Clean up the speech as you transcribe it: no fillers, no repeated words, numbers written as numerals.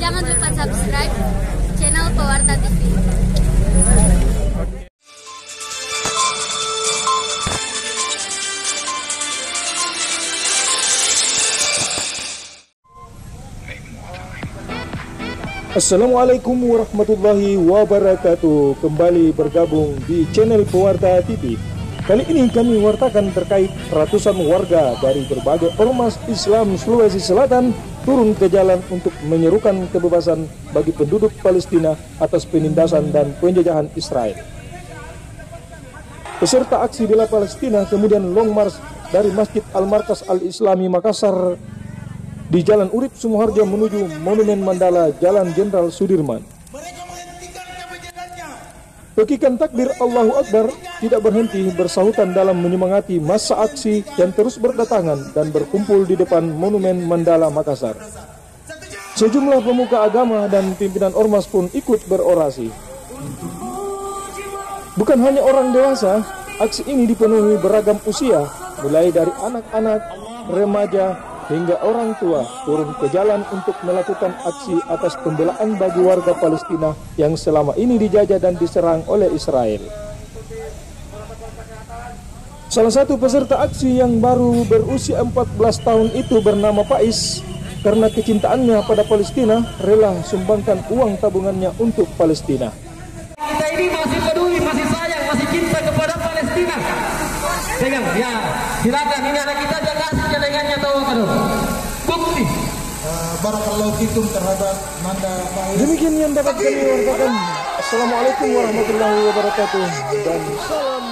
Jangan lupa subscribe channel Pewarta TV. Assalamualaikum warahmatullahi wabarakatuh. Kembali bergabung di channel Pewarta TV. Kali ini kami wartakan terkait ratusan warga dari berbagai ormas Islam Sulawesi Selatan turun ke jalan untuk menyerukan kebebasan bagi penduduk Palestina atas penindasan dan penjajahan Israel. Peserta aksi bela Palestina kemudian long march dari Masjid Al-Markas Al-Islami Makassar di Jalan Urip Sumoharjo menuju Monumen Mandala Jalan Jenderal Sudirman. Pekikan takbir Allahu Akbar tidak berhenti bersahutan dalam menyemangati massa aksi yang terus berdatangan dan berkumpul di depan Monumen Mandala Makassar. Sejumlah pemuka agama dan pimpinan ormas pun ikut berorasi. Bukan hanya orang dewasa, aksi ini dipenuhi beragam usia, mulai dari anak-anak, remaja, hingga orang tua turun ke jalan untuk melakukan aksi atas pembelaan bagi warga Palestina yang selama ini dijajah dan diserang oleh Israel. Salah satu peserta aksi yang baru berusia 14 tahun itu bernama Faiz. Karena kecintaannya pada Palestina, rela sumbangkan uang tabungannya untuk Palestina. Kita ini masih peduli, masih sayang, masih cinta kepada Palestina. Pegang, ya, silakan. Ini anak kita aja kasih celengannya tahu apa dong? Bukti. Barakallahu fikum terhadap Manda Faiz. Demikian yang dapat kami wartakan. Assalamualaikum warahmatullahi wabarakatuh dan salam